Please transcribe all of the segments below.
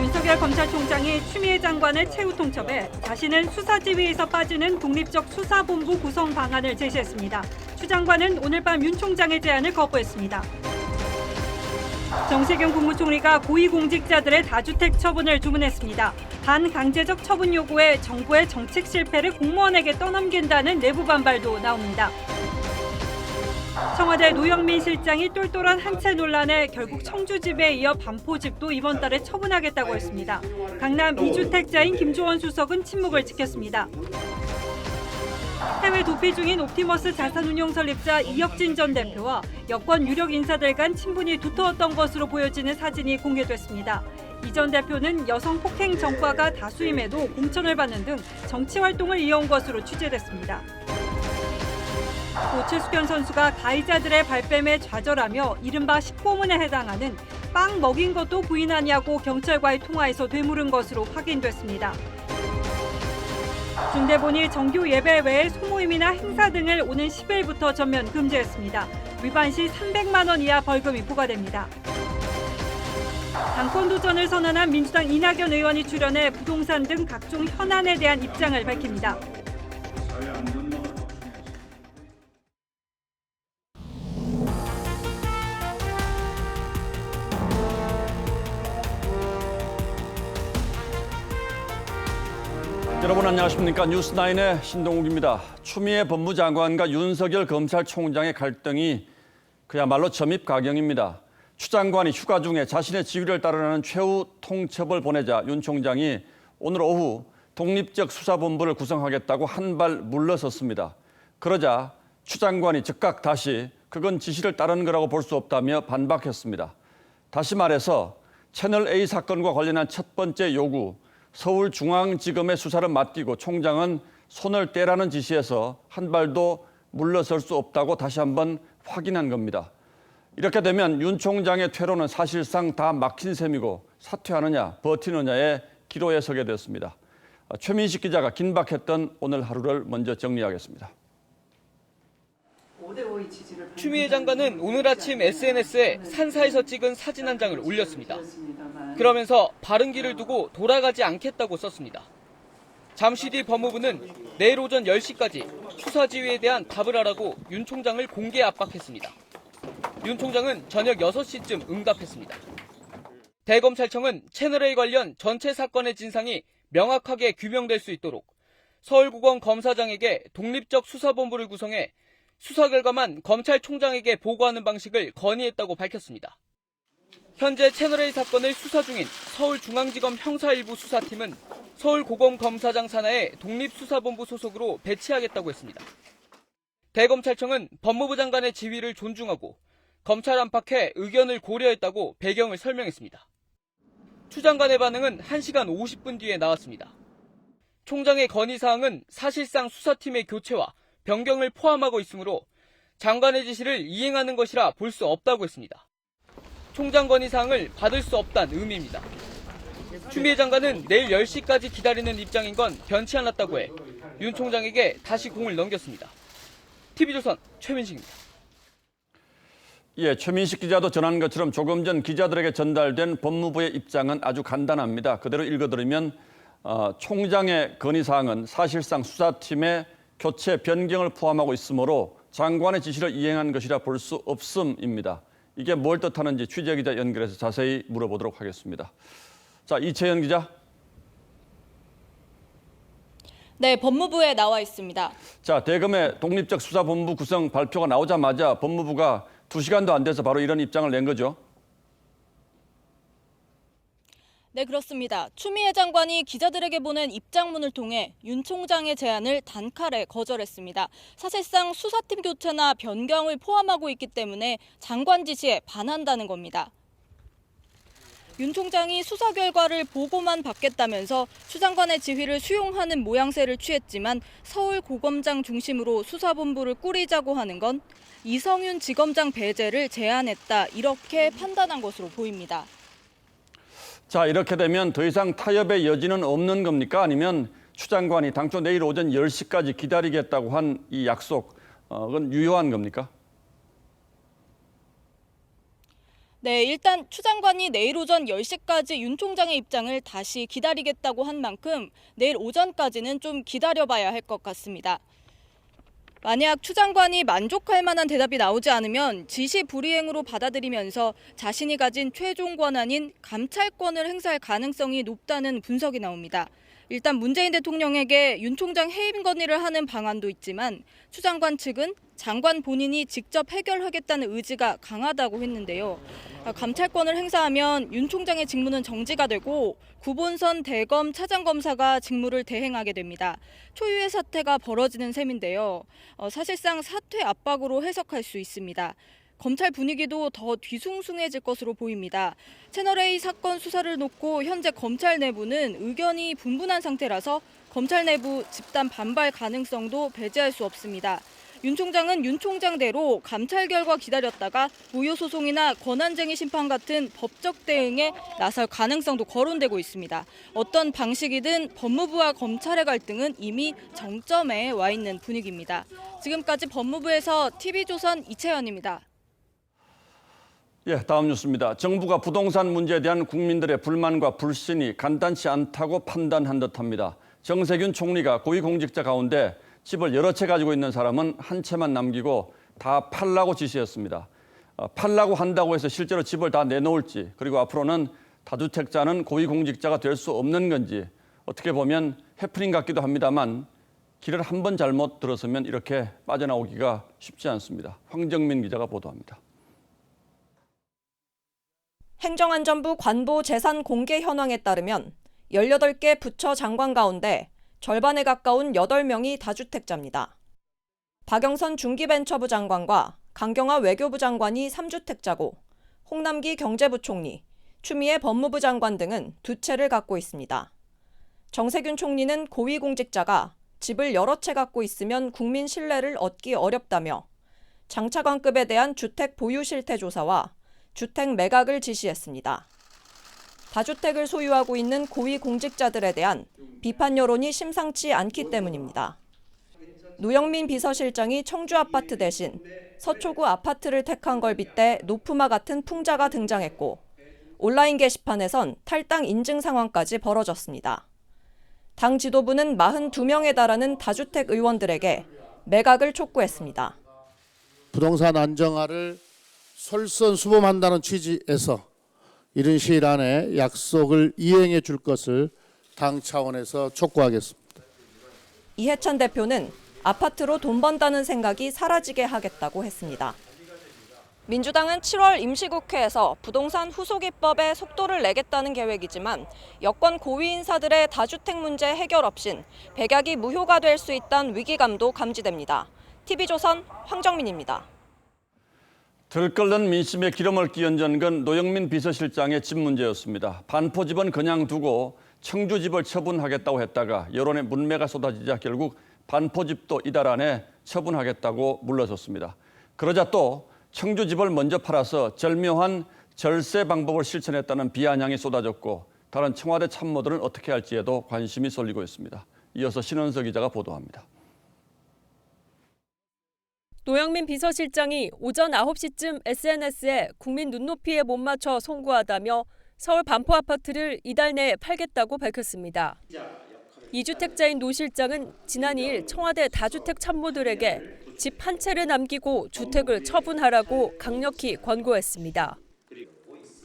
윤석열 검찰총장이 추미애 장관을 최후 통첩해 자신은 수사지휘에서 빠지는 독립적 수사본부 구성 방안을 제시했습니다. 추 장관은 오늘 밤 윤 총장의 제안을 거부했습니다. 정세균 국무총리가 고위공직자들의 다주택 처분을 주문했습니다. 반강제적 처분 요구에 정부의 정책 실패를 공무원에게 떠넘긴다는 내부 반발도 나옵니다. 청와대 노영민 실장이 똘똘한 한 채 논란에 결국 청주집에 이어 반포집도 이번 달에 처분하겠다고 했습니다. 강남 2주택자인 김조원 수석은 침묵을 지켰습니다. 해외 도피 중인 옵티머스 자산운용 설립자 이혁진 전 대표와 여권 유력 인사들 간 친분이 두터웠던 것으로 보여지는 사진이 공개됐습니다. 이 전 대표는 여성 폭행 전과가 다수임에도 공천을 받는 등 정치 활동을 이어온 것으로 취재됐습니다. 또 최숙현 선수가 가해자들의 발뺌에 좌절하며 이른바 10고문에 해당하는 빵 먹인 것도 부인하냐고 경찰과의 통화에서 되물은 것으로 확인됐습니다. 중대본이 정규 예배 외에 소모임이나 행사 등을 오는 10일부터 전면 금지했습니다. 위반 시 300만 원 이하 벌금이 부과됩니다. 당권 도전을 선언한 민주당 이낙연 의원이 출연해 부동산 등 각종 현안에 대한 입장을 밝힙니다. 여러분 안녕하십니까? 뉴스9의 신동욱입니다. 추미애 법무장관과 윤석열 검찰총장의 갈등이 그야말로 점입가경입니다. 추 장관이 휴가 중에 자신의 지휘를 따르는 최후 통첩을 보내자 윤 총장이 오늘 오후 독립적 수사본부를 구성하겠다고 한 발 물러섰습니다. 그러자 추 장관이 즉각 다시 그건 지시를 따르는 거라고 볼 수 없다며 반박했습니다. 다시 말해서 채널A 사건과 관련한 첫 번째 요구, 서울중앙지검의 수사를 맡기고 총장은 손을 떼라는 지시에서 한 발도 물러설 수 없다고 다시 한번 확인한 겁니다. 이렇게 되면 윤 총장의 퇴로는 사실상 다 막힌 셈이고 사퇴하느냐 버티느냐의 기로에 서게 됐습니다. 최민식 기자가 긴박했던 오늘 하루를 먼저 정리하겠습니다. 추미애 장관은 오늘 아침 SNS에 산사에서 찍은 사진 한 장을 올렸습니다. 그러면서 바른 길을 두고 돌아가지 않겠다고 썼습니다. 잠시 뒤 법무부는 내일 오전 10시까지 수사지휘에 대한 답을 하라고 윤 총장을 공개 압박했습니다. 윤 총장은 저녁 6시쯤 응답했습니다. 대검찰청은 채널A 관련 전체 사건의 진상이 명확하게 규명될 수 있도록 서울고검 검사장에게 독립적 수사본부를 구성해 수사 결과만 검찰총장에게 보고하는 방식을 건의했다고 밝혔습니다. 현재 채널A 사건을 수사 중인 서울중앙지검 형사일부 수사팀은 서울고검 검사장 산하의 독립수사본부 소속으로 배치하겠다고 했습니다. 대검찰청은 법무부 장관의 지휘를 존중하고 검찰 안팎의 의견을 고려했다고 배경을 설명했습니다. 추 장관의 반응은 1시간 50분 뒤에 나왔습니다. 총장의 건의사항은 사실상 수사팀의 교체와 변경을 포함하고 있으므로 장관의 지시를 이행하는 것이라 볼 수 없다고 했습니다. 총장 건의사항을 받을 수 없다는 의미입니다. 추미애 장관은 내일 10시까지 기다리는 입장인 건 변치 않았다고 해 윤 총장에게 다시 공을 넘겼습니다. TV조선 최민식입니다. 예, 최민식 기자도 전한 것처럼 조금 전 기자들에게 전달된 법무부의 입장은 아주 간단합니다. 그대로 읽어드리면 총장의 건의사항은 사실상 수사팀의 교체 변경을 포함하고 있으므로 장관의 지시를 이행한 것이라 볼 수 없음입니다. 이게 뭘 뜻하는지 취재기자 연결해서 자세히 물어보도록 하겠습니다. 자, 이채연 기자. 네, 법무부에 나와 있습니다. 자, 대검의 독립적 수사본부 구성 발표가 나오자마자 법무부가 2시간도 안 돼서 바로 이런 입장을 낸 거죠. 네, 그렇습니다. 추미애 장관이 기자들에게 보낸 입장문을 통해 윤 총장의 제안을 단칼에 거절했습니다. 사실상 수사팀 교체나 변경을 포함하고 있기 때문에 장관 지시에 반한다는 겁니다. 윤 총장이 수사 결과를 보고만 받겠다면서 추 장관의 지휘를 수용하는 모양새를 취했지만 서울고검장 중심으로 수사본부를 꾸리자고 하는 건 이성윤 지검장 배제를 제안했다, 이렇게 판단한 것으로 보입니다. 자, 이렇게 되면 더 이상 타협의 여지는 없는 겁니까? 아니면 추 장관이 당초 내일 오전 10시까지 기다리겠다고 한 이 약속, 그건 유효한 겁니까? 네, 일단 추 장관이 내일 오전 10시까지 윤 총장의 입장을 다시 기다리겠다고 한 만큼 내일 오전까지는 좀 기다려봐야 할 것 같습니다. 만약 추 장관이 만족할 만한 대답이 나오지 않으면 지시 불이행으로 받아들이면서 자신이 가진 최종 권한인 감찰권을 행사할 가능성이 높다는 분석이 나옵니다. 일단 문재인 대통령에게 윤 총장 해임 건의를 하는 방안도 있지만 추 장관 측은 장관 본인이 직접 해결하겠다는 의지가 강하다고 했는데요. 감찰권을 행사하면 윤 총장의 직무는 정지가 되고 구본선 대검 차장검사가 직무를 대행하게 됩니다. 초유의 사태가 벌어지는 셈인데요. 사실상 사퇴 압박으로 해석할 수 있습니다. 검찰 분위기도 더 뒤숭숭해질 것으로 보입니다. 채널A 사건 수사를 놓고 현재 검찰 내부는 의견이 분분한 상태라서 검찰 내부 집단 반발 가능성도 배제할 수 없습니다. 윤 총장은 윤 총장대로 감찰 결과 기다렸다가 무효 소송이나 권한쟁의 심판 같은 법적 대응에 나설 가능성도 거론되고 있습니다. 어떤 방식이든 법무부와 검찰의 갈등은 이미 정점에 와 있는 분위기입니다. 지금까지 법무부에서 TV조선 이채연입니다. 예, 다음 뉴스입니다. 정부가 부동산 문제에 대한 국민들의 불만과 불신이 간단치 않다고 판단한 듯합니다. 정세균 총리가 고위공직자 가운데 집을 여러 채 가지고 있는 사람은 한 채만 남기고 다 팔라고 지시했습니다. 팔라고 한다고 해서 실제로 집을 다 내놓을지, 그리고 앞으로는 다주택자는 고위공직자가 될 수 없는 건지 어떻게 보면 해프닝 같기도 합니다만 길을 한 번 잘못 들어서면 이렇게 빠져나오기가 쉽지 않습니다. 황정민 기자가 보도합니다. 행정안전부 관보 재산 공개 현황에 따르면 18개 부처 장관 가운데 절반에 가까운 8명이 다주택자입니다. 박영선 중기벤처부 장관과 강경화 외교부 장관이 3주택자고 홍남기 경제부총리, 추미애 법무부 장관 등은 2채를 갖고 있습니다. 정세균 총리는 고위공직자가 집을 여러 채 갖고 있으면 국민 신뢰를 얻기 어렵다며 장차관급에 대한 주택 보유 실태 조사와 주택 매각을 지시했습니다. 다주택을 소유하고 있는 고위공직자들에 대한 비판 여론이 심상치 않기 때문입니다. 노영민 비서실장이 청주 아파트 대신 서초구 아파트를 택한 걸 빗대 노프마 같은 풍자가 등장했고 온라인 게시판에선 탈당 인증 상황까지 벌어졌습니다. 당 지도부는 42명에 달하는 다주택 의원들에게 매각을 촉구했습니다. 부동산 안정화를 솔선수범한다는 취지에서 이른 시일 안에 약속을 이행해 줄 것을 당 차원에서 촉구하겠습니다. 이해찬 대표는 아파트로 돈 번다는 생각이 사라지게 하겠다고 했습니다. 민주당은 7월 임시국회에서 부동산 후속입법에 속도를 내겠다는 계획이지만 여권 고위 인사들의 다주택 문제 해결 없인 백약이 무효가 될 수 있다는 위기감도 감지됩니다. TV조선 황정민입니다. 들끓는 민심에 기름을 끼얹은 건 노영민 비서실장의 집 문제였습니다. 반포집은 그냥 두고 청주집을 처분하겠다고 했다가 여론의 문매가 쏟아지자 결국 반포집도 이달 안에 처분하겠다고 물러섰습니다. 그러자 또 청주집을 먼저 팔아서 절묘한 절세 방법을 실천했다는 비아냥이 쏟아졌고 다른 청와대 참모들은 어떻게 할지에도 관심이 쏠리고 있습니다. 이어서 신원석 기자가 보도합니다. 노영민 비서실장이 오전 9시쯤 SNS에 국민 눈높이에 못 맞춰 송구하다며 서울 반포 아파트를 이달 내에 팔겠다고 밝혔습니다. 2주택자인 노 실장은 지난 2일 청와대 다주택 참모들에게 집 한 채를 남기고 주택을 처분하라고 강력히 권고했습니다.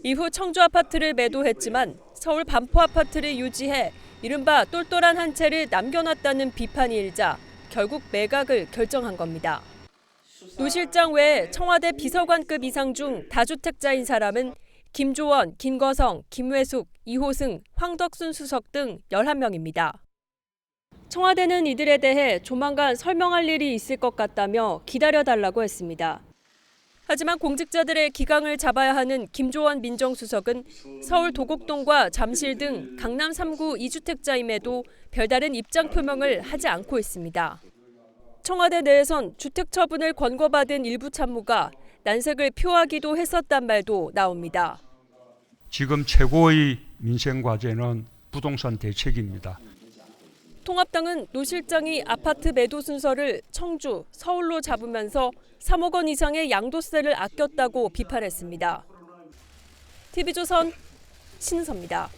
이후 청주 아파트를 매도했지만 서울 반포 아파트를 유지해 이른바 똘똘한 한 채를 남겨놨다는 비판이 일자 결국 매각을 결정한 겁니다. 노 실장 외에 청와대 비서관급 이상 중 다주택자인 사람은 김조원, 김거성, 김회숙, 이호승, 황덕순 수석 등 11명입니다. 청와대는 이들에 대해 조만간 설명할 일이 있을 것 같다며 기다려달라고 했습니다. 하지만 공직자들의 기강을 잡아야 하는 김조원 민정수석은 서울 도곡동과 잠실 등 강남 3구 2주택자임에도 별다른 입장 표명을 하지 않고 있습니다. 청와대 내에선 주택 처분을 권고받은 일부 참모가 난색을 표하기도 했었단 말도 나옵니다. 지금 최고의 민생 과제는 부동산 대책입니다. 통합당은 노 실장이 아파트 매도 순서를 청주, 서울로 잡으면서 3억 원 이상의 양도세를 아꼈다고 비판했습니다. TV조선 신은서입니다.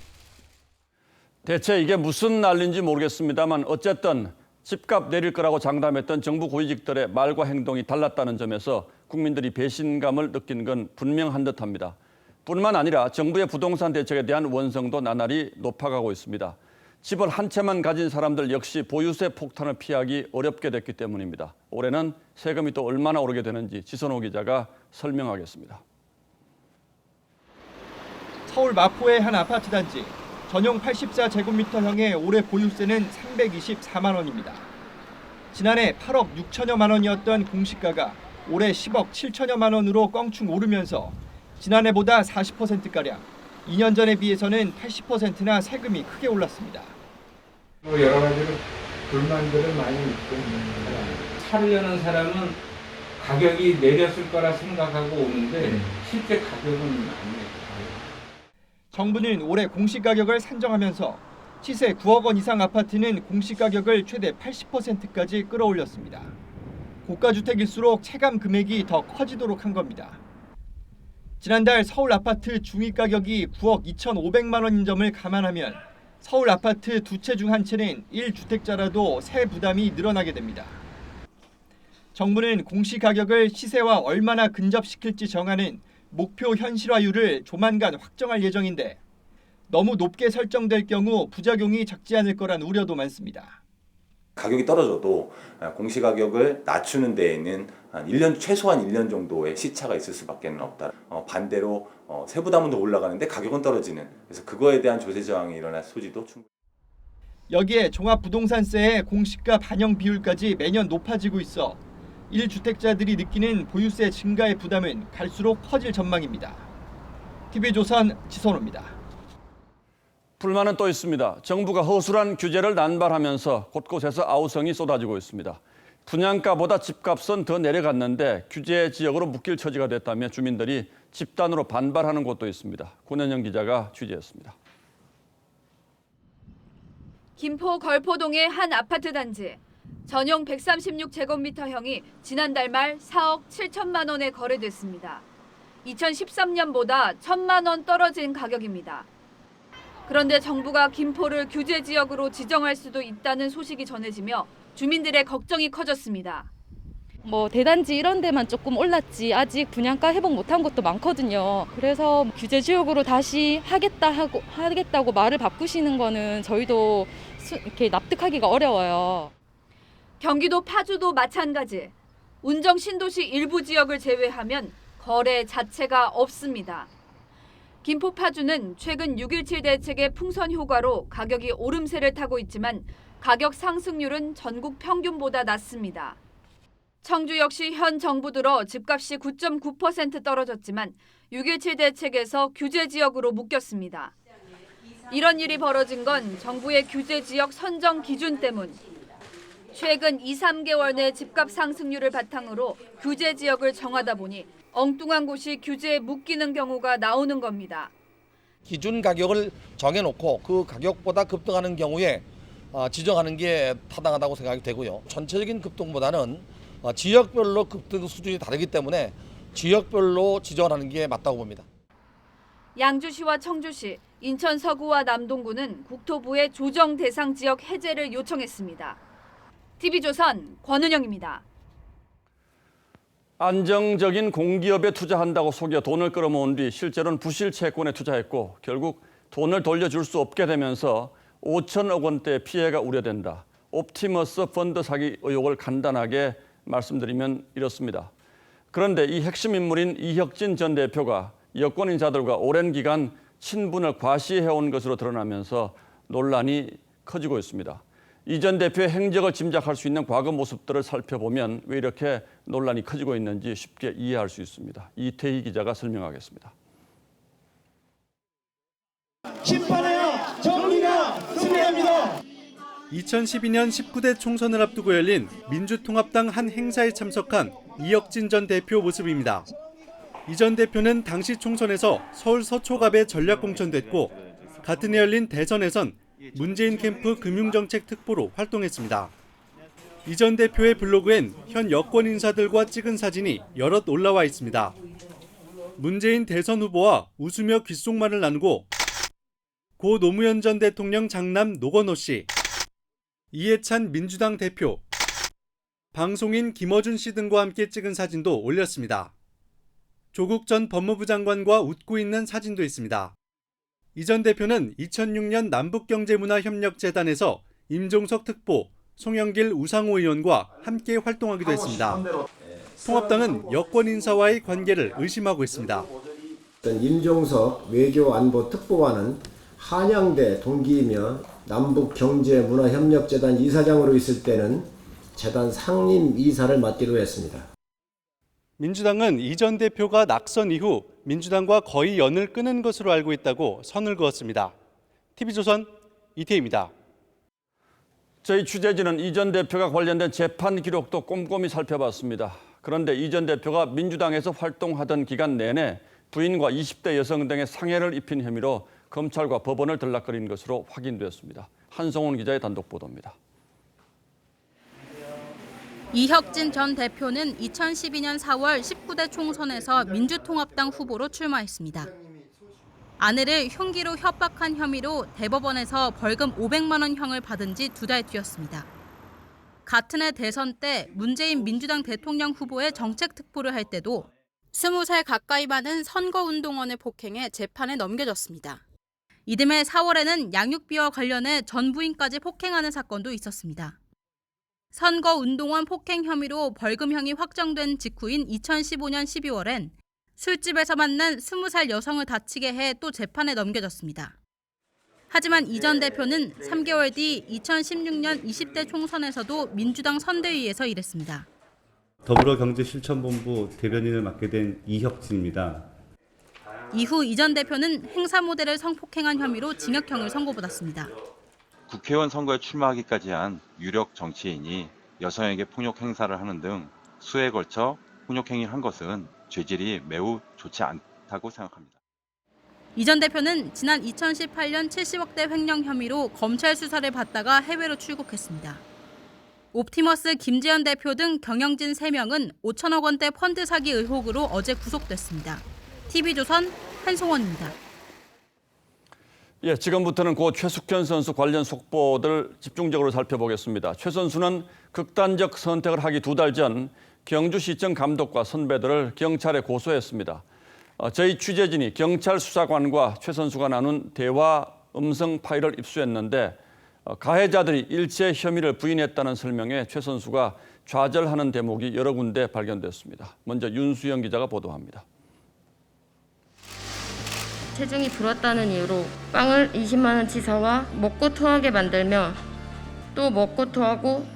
대체 이게 무슨 난리인지 모르겠습니다만 어쨌든 집값 내릴 거라고 장담했던 정부 고위직들의 말과 행동이 달랐다는 점에서 국민들이 배신감을 느낀 건 분명한 듯합니다. 뿐만 아니라 정부의 부동산 대책에 대한 원성도 나날이 높아가고 있습니다. 집을 한 채만 가진 사람들 역시 보유세 폭탄을 피하기 어렵게 됐기 때문입니다. 올해는 세금이 또 얼마나 오르게 되는지 지선호 기자가 설명하겠습니다. 서울 마포의 한 아파트 단지. 전용 84제곱미터형의 올해 보유세는 324만 원입니다. 지난해 8억 6천여만 원이었던 공시가가 올해 10억 7천여만 원으로 껑충 오르면서 지난해보다 40%가량, 2년 전에 비해서는 80%나 세금이 크게 올랐습니다. 여러 가지로 불만들은 많이 있고 사려는 사람은 가격이 내렸을 거라 생각하고 오는데 실제 가격은 안 내려요. 정부는 올해 공시가격을 산정하면서 시세 9억 원 이상 아파트는 공시가격을 최대 80%까지 끌어올렸습니다. 고가주택일수록 체감 금액이 더 커지도록 한 겁니다. 지난달 서울 아파트 중위가격이 9억 2,500만 원인 점을 감안하면 서울 아파트 두 채 중 한 채는 1주택자라도 세 부담이 늘어나게 됩니다. 정부는 공시가격을 시세와 얼마나 근접시킬지 정하는 목표 현실화율을 조만간 확정할 예정인데 너무 높게 설정될 경우 부작용이 작지 않을 거란 우려도 많습니다. 가격이 떨어져도 공시가격을 낮추는 데에는 최소한 1년 정도의 시차가 있을 수밖에 없다. 반대로 세부담은 더 올라가는데 가격은 떨어지는, 그래서 그거에 대한 조세 저항이 일어날 소지도 충분히. 여기에 종합부동산세의 공시가 반영 비율까지 매년 높아지고 있어 1주택자들이 느끼는 보유세 증가의 부담은 갈수록 커질 전망입니다. TV조선 지선호입니다. 불만은 또 있습니다. 정부가 허술한 규제를 난발하면서 곳곳에서 아우성이 쏟아지고 있습니다. 분양가보다 집값은 더 내려갔는데 규제 지역으로 묶일 처지가 됐다며 주민들이 집단으로 반발하는 곳도 있습니다. 권현영 기자가 취재했습니다. 김포 걸포동의 한 아파트 단지. 전용 136제곱미터형이 지난달 말 4억 7천만 원에 거래됐습니다. 2013년보다 1,000만 원 떨어진 가격입니다. 그런데 정부가 김포를 규제 지역으로 지정할 수도 있다는 소식이 전해지며 주민들의 걱정이 커졌습니다. 대단지 이런 데만 조금 올랐지 아직 분양가 회복 못한 곳도 많거든요. 그래서 규제 지역으로 다시 하겠다고 말을 바꾸시는 거는 저희도 이렇게 납득하기가 어려워요. 경기도 파주도 마찬가지. 운정 신도시 일부 지역을 제외하면 거래 자체가 없습니다. 김포 파주는 최근 6.17 대책의 풍선 효과로 가격이 오름세를 타고 있지만 가격 상승률은 전국 평균보다 낮습니다. 청주 역시 현 정부 들어 집값이 9.9% 떨어졌지만 6.17 대책에서 규제 지역으로 묶였습니다. 이런 일이 벌어진 건 정부의 규제 지역 선정 기준 때문. 최근 2, 3개월 내 집값 상승률을 바탕으로 규제 지역을 정하다 보니 엉뚱한 곳이 규제에 묶이는 경우가 나오는 겁니다. 기준 가격을 정해놓고 그 가격보다 급등하는 경우에 지정하는 게 타당하다고 생각이 되고요. 전체적인 급등보다는 지역별로 급등 수준이 다르기 때문에 지역별로 지정하는 게 맞다고 봅니다. 양주시와 청주시, 인천 서구와 남동구는 국토부에 조정 대상 지역 해제를 요청했습니다. TV조선 권은영입니다. 안정적인 공기업에 투자한다고 속여 돈을 끌어모은 뒤 실제로는 부실 채권에 투자했고 결국 돈을 돌려줄 수 없게 되면서 5천억 원대 피해가 우려된다. 옵티머스 펀드 사기 의혹을 간단하게 말씀드리면 이렇습니다. 그런데 이 핵심 인물인 이혁진 전 대표가 여권 인사들과 오랜 기간 친분을 과시해온 것으로 드러나면서 논란이 커지고 있습니다. 이 전 대표의 행적을 짐작할 수 있는 과거 모습들을 살펴보면 왜 이렇게 논란이 커지고 있는지 쉽게 이해할 수 있습니다. 이태희 기자가 설명하겠습니다. 심판해야 정의가 승리합니다. 2012년 19대 총선을 앞두고 열린 민주통합당 한 행사에 참석한 이혁진 전 대표 모습입니다. 이 전 대표는 당시 총선에서 서울 서초갑에 전략 공천됐고 같은 해 열린 대선에선 문재인 캠프 금융정책 특보로 활동했습니다. 이 전 대표의 블로그엔 현 여권 인사들과 찍은 사진이 여럿 올라와 있습니다. 문재인 대선 후보와 웃으며 귓속말을 나누고 고 노무현 전 대통령 장남 노건호 씨, 이해찬 민주당 대표, 방송인 김어준 씨 등과 함께 찍은 사진도 올렸습니다. 조국 전 법무부 장관과 웃고 있는 사진도 있습니다. 이 전 대표는 2006년 남북경제문화협력재단에서 임종석 특보, 송영길 우상호 의원과 함께 활동하기도 했습니다. 통합당은 여권 인사와의 관계를 의심하고 있습니다. 임종석 외교안보특보와는 한양대 동기이며 남북경제문화협력재단 이사장으로 있을 때는 재단 상임 이사를 맡기도 했습니다. 민주당은 이 전 대표가 낙선 이후 민주당과 거의 연을 끊은 것으로 알고 있다고 선을 그었습니다. TV조선 이태희입니다. 저희 취재진은 이 전 대표가 관련된 재판 기록도 꼼꼼히 살펴봤습니다. 그런데 이 전 대표가 민주당에서 활동하던 기간 내내 부인과 20대 여성 등의 상해를 입힌 혐의로 검찰과 법원을 들락거린 것으로 확인됐습니다. 한성훈 기자의 단독 보도입니다. 이혁진 전 대표는 2012년 4월 19대 총선에서 민주통합당 후보로 출마했습니다. 아내를 흉기로 협박한 혐의로 대법원에서 벌금 500만 원형을 받은 지 2달 뒤였습니다. 같은 해 대선 때 문재인 민주당 대통령 후보의 정책 특보를 할 때도 20살 가까이 많은 선거운동원을 폭행해 재판에 넘겨졌습니다. 이듬해 4월에는 양육비와 관련해 전 부인까지 폭행하는 사건도 있었습니다. 선거운동원 폭행 혐의로 벌금형이 확정된 직후인 2015년 12월엔 술집에서 만난 20살 여성을 다치게 해 또 재판에 넘겨졌습니다. 하지만 이 전 대표는 3개월 뒤 2016년 20대 총선에서도 민주당 선대위에서 일했습니다. 더불어경제실천본부 대변인을 맡게 된 이혁진입니다. 이후 이 전 대표는 행사 모델을 성폭행한 혐의로 징역형을 선고받았습니다. 국회의원 선거에 출마하기까지 한 유력 정치인이 여성에게 폭력 행사를 하는 등 수에 걸쳐 폭력 행위를 한 것은 죄질이 매우 좋지 않다고 생각합니다. 이 전 대표는 지난 2018년 70억대 횡령 혐의로 검찰 수사를 받다가 해외로 출국했습니다. 옵티머스 김재현 대표 등 경영진 3명은 5천억 원대 펀드 사기 의혹으로 어제 구속됐습니다. TV조선 한송원입니다. 예, 지금부터는 고 최숙현 선수 관련 속보들 집중적으로 살펴보겠습니다. 최 선수는 극단적 선택을 하기 2달 전 경주시청 감독과 선배들을 경찰에 고소했습니다. 저희 취재진이 경찰 수사관과 최 선수가 나눈 대화 음성 파일을 입수했는데 가해자들이 일체 혐의를 부인했다는 설명에 최 선수가 좌절하는 대목이 여러 군데 발견됐습니다. 먼저 윤수영 기자가 보도합니다. 체중이 불었다는 이유로 빵을 20만 원치 사와 먹고 토하게 만들며 또 먹고 토하고.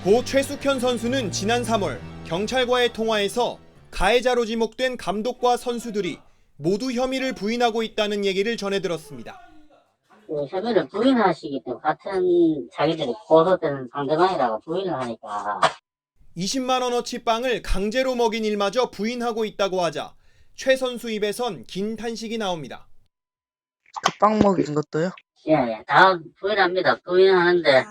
고 최숙현 선수는 지난 3월 경찰과의 통화에서 가해자로 지목된 감독과 선수들이 모두 혐의를 부인하고 있다는 얘기를 전해들었습니다. 혐의를 부인하시기 때문에 같은 자기들이 고소되는 상대방이라고 부인을 하니까 20만 원어치 빵을 강제로 먹인 일마저 부인하고 있다고 하자 최 선수 입에선 긴 탄식이 나옵니다. 그 빵 먹인 것도요? 예, 다 부인합니다. 부인하는데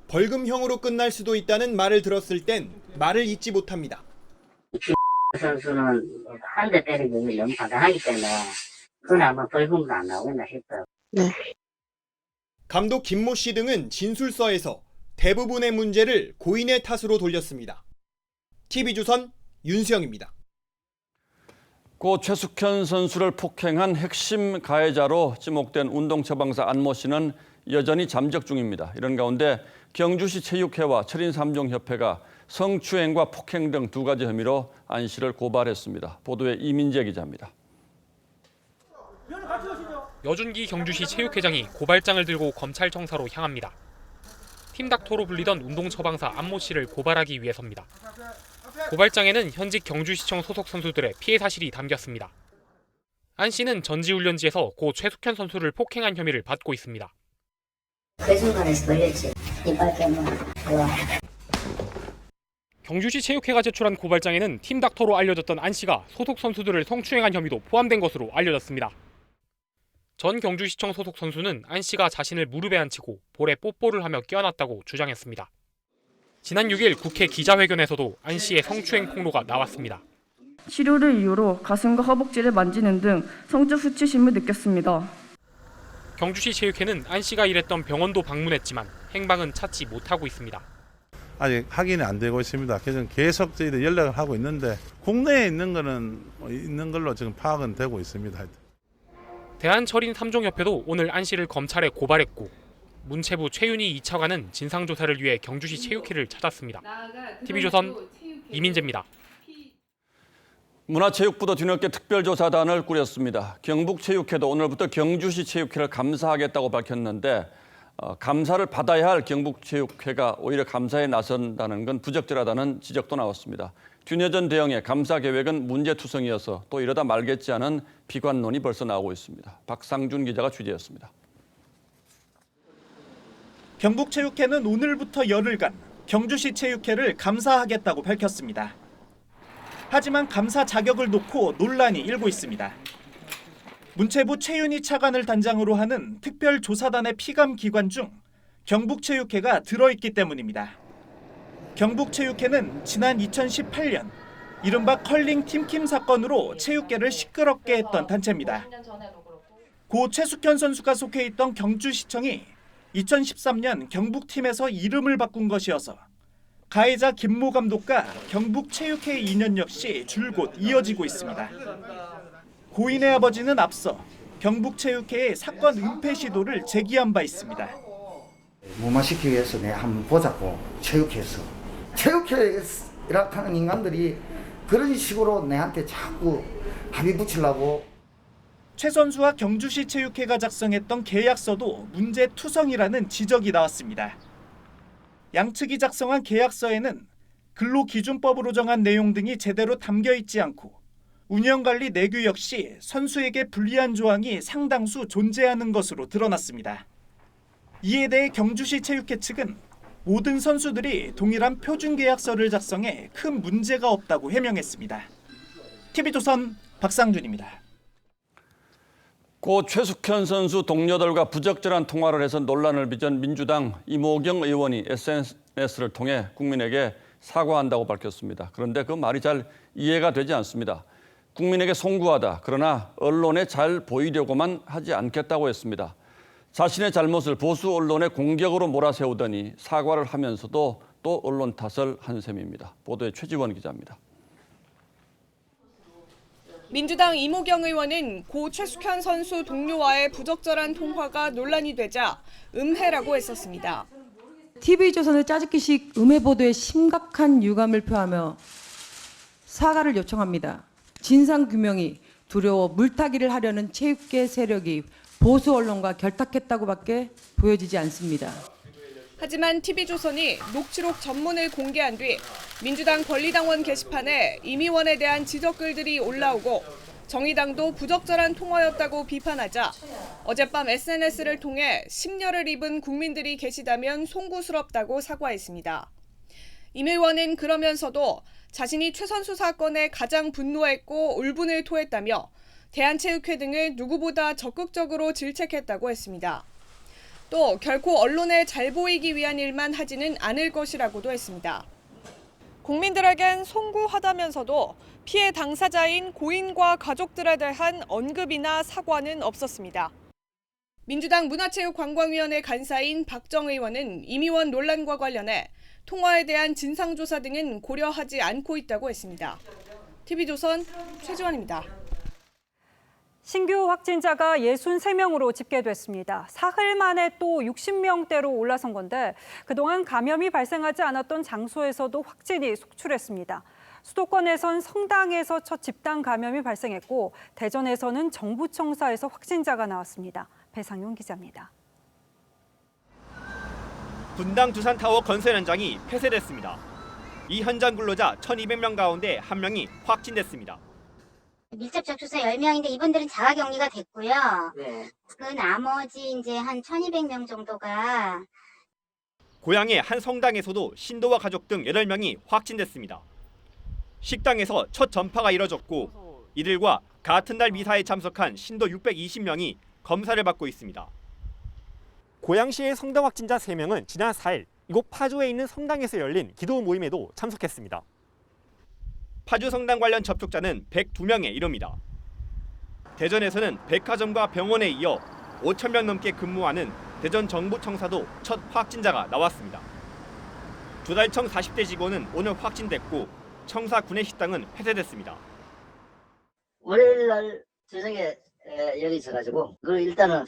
벌금형으로 끝날 수도 있다는 말을 들었을 땐 말을 잇지 못합니다. 선수는 한 대 때리고 너무 간단하기 때문에 그건 아마 벌금도 안 나오겠나 싶어요. 네. 감독 김모 씨 등은 진술서에서 대부분의 문제를 고인의 탓으로 돌렸습니다. TV조선 윤수영입니다. 고 최숙현 선수를 폭행한 핵심 가해자로 지목된 운동처방사 안모 씨는 여전히 잠적 중입니다. 이런 가운데 경주시 체육회와 철인3종협회가 성추행과 폭행 등 2가지 혐의로 안 씨를 고발했습니다. 보도에 이민재 기자입니다. 여준기 경주시 체육회장이 고발장을 들고 검찰청사로 향합니다. 팀닥터로 불리던 운동처방사 안모 씨를 고발하기 위해서입니다. 고발장에는 현직 경주시청 소속 선수들의 피해 사실이 담겼습니다. 안 씨는 전지훈련지에서 고 최숙현 선수를 폭행한 혐의를 받고 있습니다. 그 순간에서 걸렸지. 이빨 때문에. 경주시 체육회가 제출한 고발장에는 팀닥터로 알려졌던 안 씨가 소속 선수들을 성추행한 혐의도 포함된 것으로 알려졌습니다. 전 경주시청 소속 선수는 안 씨가 자신을 무릎에 앉히고 볼에 뽀뽀를 하며 껴안았다고 주장했습니다. 지난 6일 국회 기자회견에서도 안 씨의 성추행 폭로가 나왔습니다. 치료를 이유로 가슴과 허벅지를 만지는 등 성적 수치심을 느꼈습니다. 경주시 체육회는 안 씨가 일했던 병원도 방문했지만 행방은 찾지 못하고 있습니다. 아직 확인이 안 되고 있습니다. 그래서 계속 저희들 연락을 하고 있는데 국내에 있는 거는 있는 걸로 지금 파악은 되고 있습니다. 대한철인 3종협회도 오늘 안 씨를 검찰에 고발했고 문체부 최윤희 2차관은 진상조사를 위해 경주시 체육회를 찾았습니다. TV조선 이민재입니다. 문화체육부도 뒤늦게 특별조사단을 꾸렸습니다. 경북체육회도 오늘부터 경주시 체육회를 감사하겠다고 밝혔는데 감사를 받아야 할 경북체육회가 오히려 감사에 나선다는 건 부적절하다는 지적도 나왔습니다. 균여전 대응의 감사 계획은 문제투성이어서 또 이러다 말겠지 하는 비관론이 벌써 나오고 있습니다. 박상준 기자가 취재했습니다. 경북체육회는 오늘부터 열흘간 경주시 체육회를 감사하겠다고 밝혔습니다. 하지만 감사 자격을 놓고 논란이 일고 있습니다. 문체부 최윤희 차관을 단장으로 하는 특별조사단의 피감 기관 중 경북체육회가 들어있기 때문입니다. 경북체육회는 지난 2018년 이른바 컬링 팀킴 사건으로 체육계를 시끄럽게 했던 단체입니다. 고 최숙현 선수가 속해 있던 경주시청이 2013년 경북팀에서 이름을 바꾼 것이어서 가해자 김모 감독과 경북체육회 인연 역시 줄곧 이어지고 있습니다. 고인의 아버지는 앞서 경북체육회의 사건 은폐 시도를 제기한 바 있습니다. 무마시키기 위해서 내가 한번 보자고 체육회에서. 체육회라 하는 인간들이 그런 식으로 내한테 자꾸 합의 붙이려고. 최 선수와 경주시 체육회가 작성했던 계약서도 문제투성이라는 지적이 나왔습니다. 양측이 작성한 계약서에는 근로기준법으로 정한 내용 등이 제대로 담겨 있지 않고 운영관리 내규 역시 선수에게 불리한 조항이 상당수 존재하는 것으로 드러났습니다. 이에 대해 경주시 체육회 측은 모든 선수들이 동일한 표준계약서를 작성해 큰 문제가 없다고 해명했습니다. TV조선 박상준입니다. 고 최숙현 선수 동료들과 부적절한 통화를 해서 논란을 빚은 민주당 이모경 의원이 SNS를 통해 국민에게 사과한다고 밝혔습니다. 그런데 그 말이 잘 이해가 되지 않습니다. 국민에게 송구하다. 그러나 언론에 잘 보이려고만 하지 않겠다고 했습니다. 자신의 잘못을 보수 언론의 공격으로 몰아세우더니 사과를 하면서도 또 언론 탓을 한 셈입니다. 보도에 최지원 기자입니다. 민주당 이모경 의원은 고 최숙현 선수 동료와의 부적절한 통화가 논란이 되자 음해라고 했었습니다. TV조선의 짜깁기식 음해 보도에 심각한 유감을 표하며 사과를 요청합니다. 진상규명이 두려워 물타기를 하려는 체육계 세력이 보수 언론과 결탁했다고밖에 보여지지 않습니다. 하지만 TV조선이 녹취록 전문을 공개한 뒤 민주당 권리당원 게시판에 임 의원에 대한 지적글들이 올라오고 정의당도 부적절한 통화였다고 비판하자 어젯밤 SNS를 통해 심려를 입은 국민들이 계시다면 송구스럽다고 사과했습니다. 임 의원은 그러면서도 자신이 최 선수 사건에 가장 분노했고 울분을 토했다며 대한체육회 등을 누구보다 적극적으로 질책했다고 했습니다. 또 결코 언론에 잘 보이기 위한 일만 하지는 않을 것이라고도 했습니다. 국민들에겐 송구하다면서도 피해 당사자인 고인과 가족들에 대한 언급이나 사과는 없었습니다. 민주당 문화체육관광위원회 간사인 박정 의원은 임 의원 논란과 관련해 통화에 대한 진상조사 등은 고려하지 않고 있다고 했습니다. TV조선 최지원입니다. 신규 확진자가 63명으로 집계됐습니다. 사흘 만에 또 60명대로 올라선 건데 그동안 감염이 발생하지 않았던 장소에서도 확진이 속출했습니다. 수도권에선 성당에서 첫 집단 감염이 발생했고 대전에서는 정부청사에서 확진자가 나왔습니다. 배상용 기자입니다. 분당 두산타워 건설 현장이 폐쇄됐습니다. 이 현장 근로자 1,200명 가운데 1명이 확진됐습니다. 밀접 접촉자 10명인데 이분들은 자가격리가 됐고요. 네. 그 나머지 이제 한 1,200명 정도가 고향의 한 성당에서도 신도와 가족 등 8명이 확진됐습니다. 식당에서 첫 전파가 이뤄졌고 이들과 같은 날 미사에 참석한 신도 620명이 검사를 받고 있습니다. 고양시의 성당 확진자 3명은 지난 4일 이곳 파주에 있는 성당에서 열린 기도 모임에도 참석했습니다. 파주 성당 관련 접촉자는 102명에 이릅니다. 대전에서는 백화점과 병원에 이어 5,000명 넘게 근무하는 대전 정부청사도 첫 확진자가 나왔습니다. 조달청 40대 직원은 오늘 확진됐고 청사 구내식당은 폐쇄됐습니다. 월요일날 저녁에 여기 있어가지고 그 일단은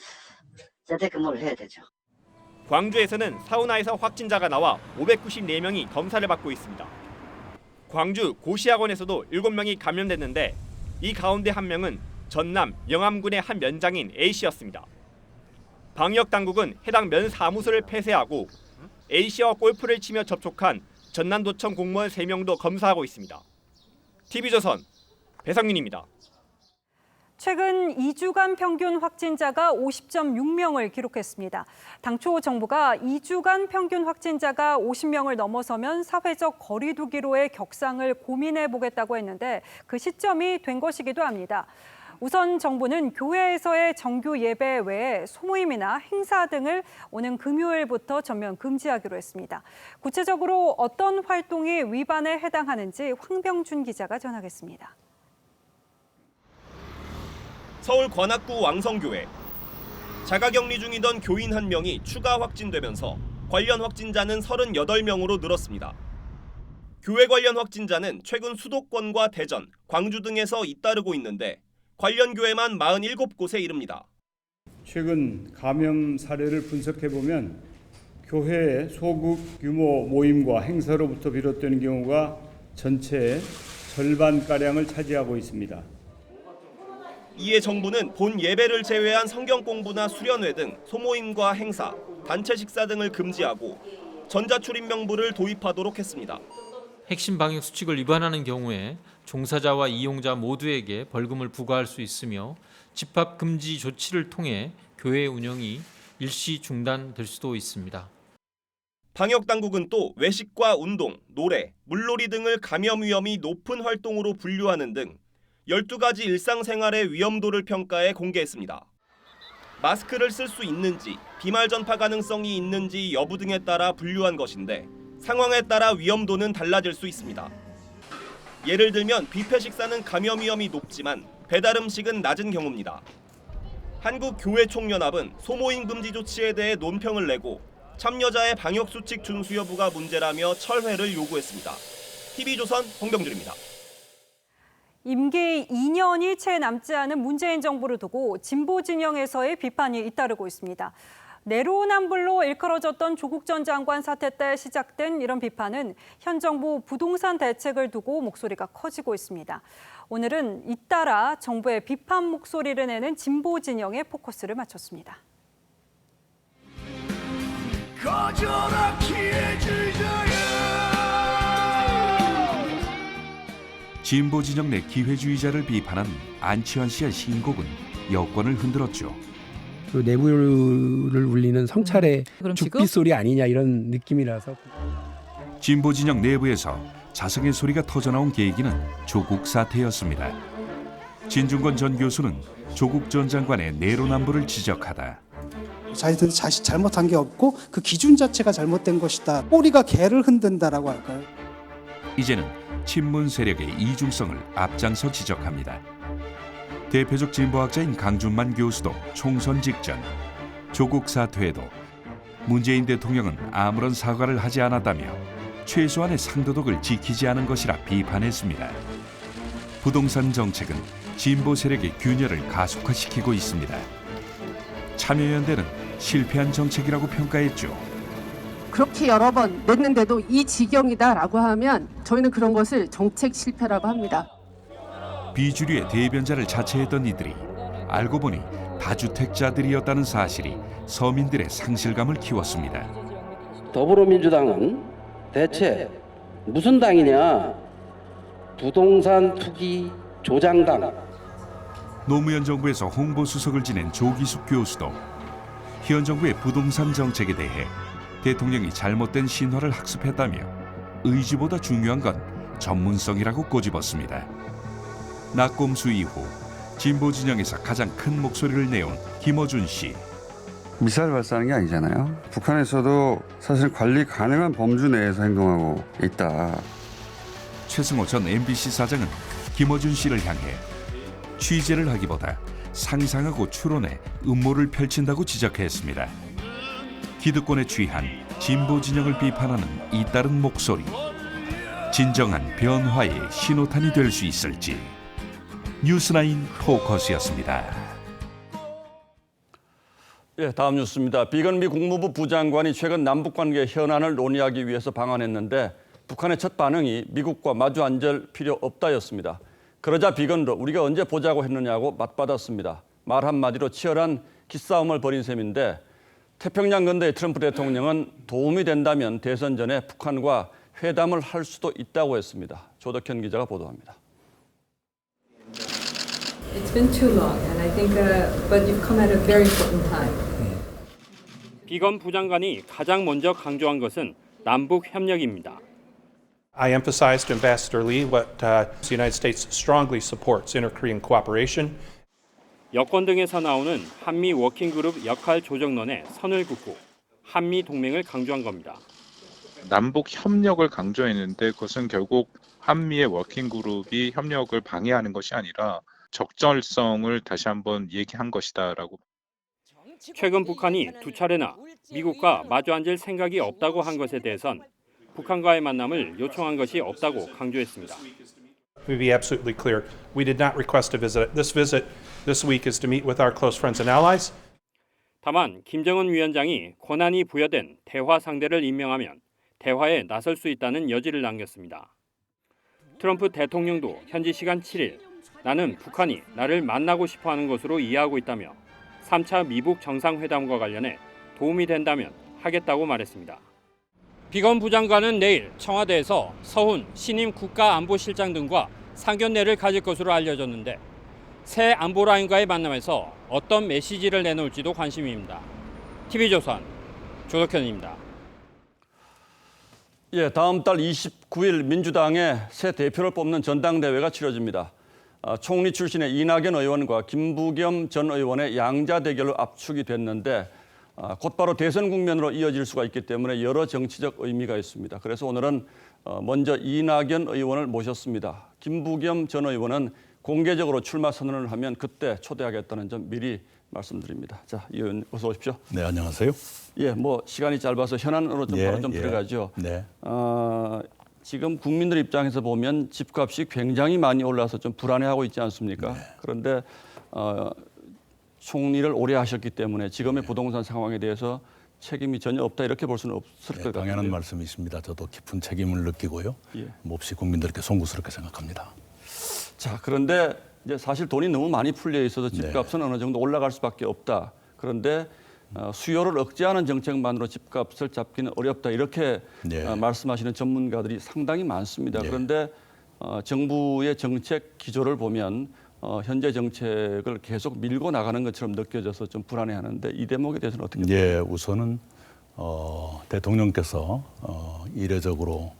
재택근무를 해야 되죠. 광주에서는 사우나에서 확진자가 나와 594명이 검사를 받고 있습니다. 광주 고시학원에서도 7명이 감염됐는데 이 가운데 1명은 전남 영암군의 한 면장인 A씨였습니다. 방역당국은 해당 면 사무소를 폐쇄하고 A씨와 골프를 치며 접촉한 전남도청 공무원 3명도 검사하고 있습니다. TV조선 배상윤입니다. 최근 2주간 평균 확진자가 50.6명을 기록했습니다. 당초 정부가 2주간 평균 확진자가 50명을 넘어서면 사회적 거리 두기로의 격상을 고민해 보겠다고 했는데 그 시점이 된 것이기도 합니다. 우선 정부는 교회에서의 정규 예배 외에 소모임이나 행사 등을 오는 금요일부터 전면 금지하기로 했습니다. 구체적으로 어떤 활동이 위반에 해당하는지 황병준 기자가 전하겠습니다. 서울 관악구 왕성교회. 자가격리 중이던 교인 1명이 추가 확진되면서 관련 확진자는 38명으로 늘었습니다. 교회 관련 확진자는 최근 수도권과 대전, 광주 등에서 잇따르고 있는데 관련 교회만 47곳에 이릅니다. 최근 감염 사례를 분석해보면 교회의 소규모 모임과 행사로부터 비롯되는 경우가 전체의 절반가량을 차지하고 있습니다. 이에 정부는 본 예배를 제외한 성경 공부나 수련회 등 소모임과 행사, 단체 식사 등을 금지하고 전자출입 명부를 도입하도록 했습니다. 핵심 방역 수칙을 위반하는 경우에 종사자와 이용자 모두에게 벌금을 부과할 수 있으며 집합 금지 조치를 통해 교회 운영이 일시 중단될 수도 있습니다. 방역 당국은 또 외식과 운동, 노래, 물놀이 등을 감염 위험이 높은 활동으로 분류하는 등 12가지 일상생활의 위험도를 평가해 공개했습니다. 마스크를 쓸 수 있는지, 비말 전파 가능성이 있는지 여부 등에 따라 분류한 것인데 상황에 따라 위험도는 달라질 수 있습니다. 예를 들면 뷔페 식사는 감염 위험이 높지만 배달 음식은 낮은 경우입니다. 한국교회총연합은 소모임 금지 조치에 대해 논평을 내고 참여자의 방역수칙 준수 여부가 문제라며 철회를 요구했습니다. TV조선 홍병준입니다. 임기 2년이 채 남지 않은 문재인 정부를 두고 진보 진영에서의 비판이 잇따르고 있습니다. 내로남불로 일컬어졌던 조국 전 장관 사태 때 시작된 이런 비판은 현 정부 부동산 대책을 두고 목소리가 커지고 있습니다. 오늘은 잇따라 정부의 비판 목소리를 내는 진보 진영에 포커스를 맞췄습니다. 거절한 기회주의자야. 진보 진영 내 기회주의자를 비판한 안치환 씨의 신곡은 여권을 흔들었죠. 그 내부를 울리는 성찰의 죽비 소리 아니냐 이런 느낌이라서. 진보 진영 내부에서 자성의 소리가 터져나온 계기는 조국 사태였습니다. 진중권 전 교수는 조국 전 장관의 내로남불을 지적하다. 자기들 자식 잘못한 게 없고 그 기준 자체가 잘못된 것이다. 꼬리가 개를 흔든다라고 할까요? 이제는 친문 세력의 이중성을 앞장서 지적합니다. 대표적 진보학자인 강준만 교수도 총선 직전 조국 사퇴에도 문재인 대통령은 아무런 사과를 하지 않았다며 최소한의 상도덕을 지키지 않은 것이라 비판했습니다. 부동산 정책은 진보 세력의 균열을 가속화시키고 있습니다. 참여연대는 실패한 정책이라고 평가했죠. 그렇게 여러 번 냈는데도 이 지경이다라고 하면 저희는 그런 것을 정책 실패라고 합니다. 비주류의 대변자를 자처했던 이들이 알고 보니 다주택자들이었다는 사실이 서민들의 상실감을 키웠습니다. 더불어민주당은 대체 무슨 당이냐? 부동산 투기 조장당. 노무현 정부에서 홍보수석을 지낸 조기숙 교수도 현 정부의 부동산 정책에 대해 대통령이 잘못된 신화를 학습했다며 의지보다 중요한 건 전문성이라고 꼬집었습니다. 낙곰수 이후 진보 진영에서 가장 큰 목소리를 내온 김어준 씨. 미사일 발사하는 게 아니잖아요. 북한에서도 사실 관리 가능한 범주 내에서 행동하고 있다. 최승호 전 MBC 사장은 김어준 씨를 향해 취재를 하기보다 상상하고 추론해 음모를 펼친다고 지적했습니다. 기득권에 취한 진보 진영을 비판하는 잇따른 목소리. 진정한 변화의 신호탄이 될 수 있을지. 뉴스나인 포커스였습니다. 예, 다음 뉴스입니다. 비건미 국무부 부장관이 최근 남북관계 현안을 논의하기 위해서 방한했는데 북한의 첫 반응이 미국과 마주 앉을 필요 없다였습니다. 그러자 비건도 우리가 언제 보자고 했느냐고 맞받았습니다. 말 한마디로 치열한 기싸움을 벌인 셈인데 태평양 근대의 트럼프 대통령은 도움이 된다면 대선 전에 북한과 회담을 할 수도 있다고 했습니다. 조덕현 기자가 보도합니다. It's been too long, and I think, but you've come at a very important time. 비건 부장관이 가장 먼저 강조한 것은 남북 협력입니다. I emphasized to Ambassador Lee what the United States strongly supports inter-Korean cooperation. 여권 등에서 나오는 한미 워킹그룹 역할 조정론에 선을 긋고 한미 동맹을 강조한 겁니다. 남북 협력을 강조했는데 그것은 결국 한미의 워킹그룹이 협력을 방해하는 것이 아니라 적절성을 다시 한번 얘기한 것이다라고. 최근 북한이 두 차례나 미국과 마주 앉을 생각이 없다고 한 것에 대해선 북한과의 만남을 요청한 것이 없다고 강조했습니다. To be absolutely clear, we did not request a visit. This visit this week is to meet with our close friends and allies. 다만 김정은 위원장이 권한이 부여된 대화 상대를 임명하면 대화에 나설 수 있다는 여지를 남겼습니다. 트럼프 대통령도 현지 시간 7일 나는 북한이 나를 만나고 싶어하는 것으로 이해하고 있다며 3차 미북 정상회담과 관련해 도움이 된다면 하겠다고 말했습니다. 비건 부장관은 내일 청와대에서 서훈 신임 국가안보실장 등과 상견례를 가질 것으로 알려졌는데 새 안보라인과의 만남에서 어떤 메시지를 내놓을지도 관심입니다. TV조선 조덕현입니다. 예, 다음 달 29일 민주당의 새 대표를 뽑는 전당대회가 치러집니다. 총리 출신의 이낙연 의원과 김부겸 전 의원의 양자 대결로 압축이 됐는데 곧바로 대선 국면으로 이어질 수가 있기 때문에 여러 정치적 의미가 있습니다. 그래서 오늘은 먼저 이낙연 의원을 모셨습니다. 김부겸 전 의원은 공개적으로 출마 선언을 하면 그때 초대하겠다는 점 미리 말씀드립니다. 자, 이 의원 어서 오십시오. 네, 안녕하세요. 예, 뭐 시간이 짧아서 현안으로 좀 바로 좀 들어가죠. 네. 지금 국민들 입장에서 보면 집값이 굉장히 많이 올라서 좀 불안해하고 있지 않습니까? 네. 그런데 총리를 오래 하셨기 때문에 지금의 부동산 상황에 대해서 책임이 전혀 없다 이렇게 볼 수는 없을 것 같아요. 당연한 말씀이십니다. 저도 깊은 책임을 느끼고요. 몹시 국민들께 송구스럽게 생각합니다. 자, 그런데 이제 사실 돈이 너무 많이 풀려 있어서 집값은 어느 정도 올라갈 수밖에 없다. 그런데 수요를 억제하는 정책만으로 집값을 잡기는 어렵다 이렇게 말씀하시는 전문가들이 상당히 많습니다. 그런데 정부의 정책 기조를 보면 현재 정책을 계속 밀고 나가는 것처럼 느껴져서 좀 불안해하는데 이 대목에 대해서는 어떻게 보세요? 예, 우선은 대통령께서 이례적으로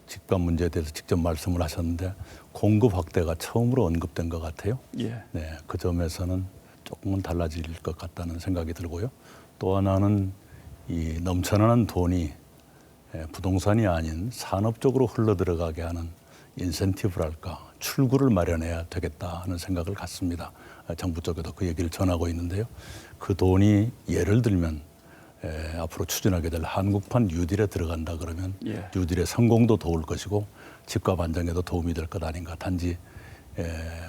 집값 문제에 대해서 직접 말씀을 하셨는데 공급 확대가 처음으로 언급된 것 같아요. 네, 그 점에서는 조금은 달라질 것 같다는 생각이 들고요. 또 하나는 이 넘쳐나는 돈이 부동산이 아닌 산업 쪽으로 흘러들어가게 하는 인센티브랄까 출구를 마련해야 되겠다 하는 생각을 갖습니다. 정부 쪽에도 그 얘기를 전하고 있는데요. 그 돈이 예를 들면 앞으로 추진하게 될 한국판 뉴딜에 들어간다 그러면 뉴딜의 성공도 도울 것이고 집값 안정에도 도움이 될 것 아닌가. 단지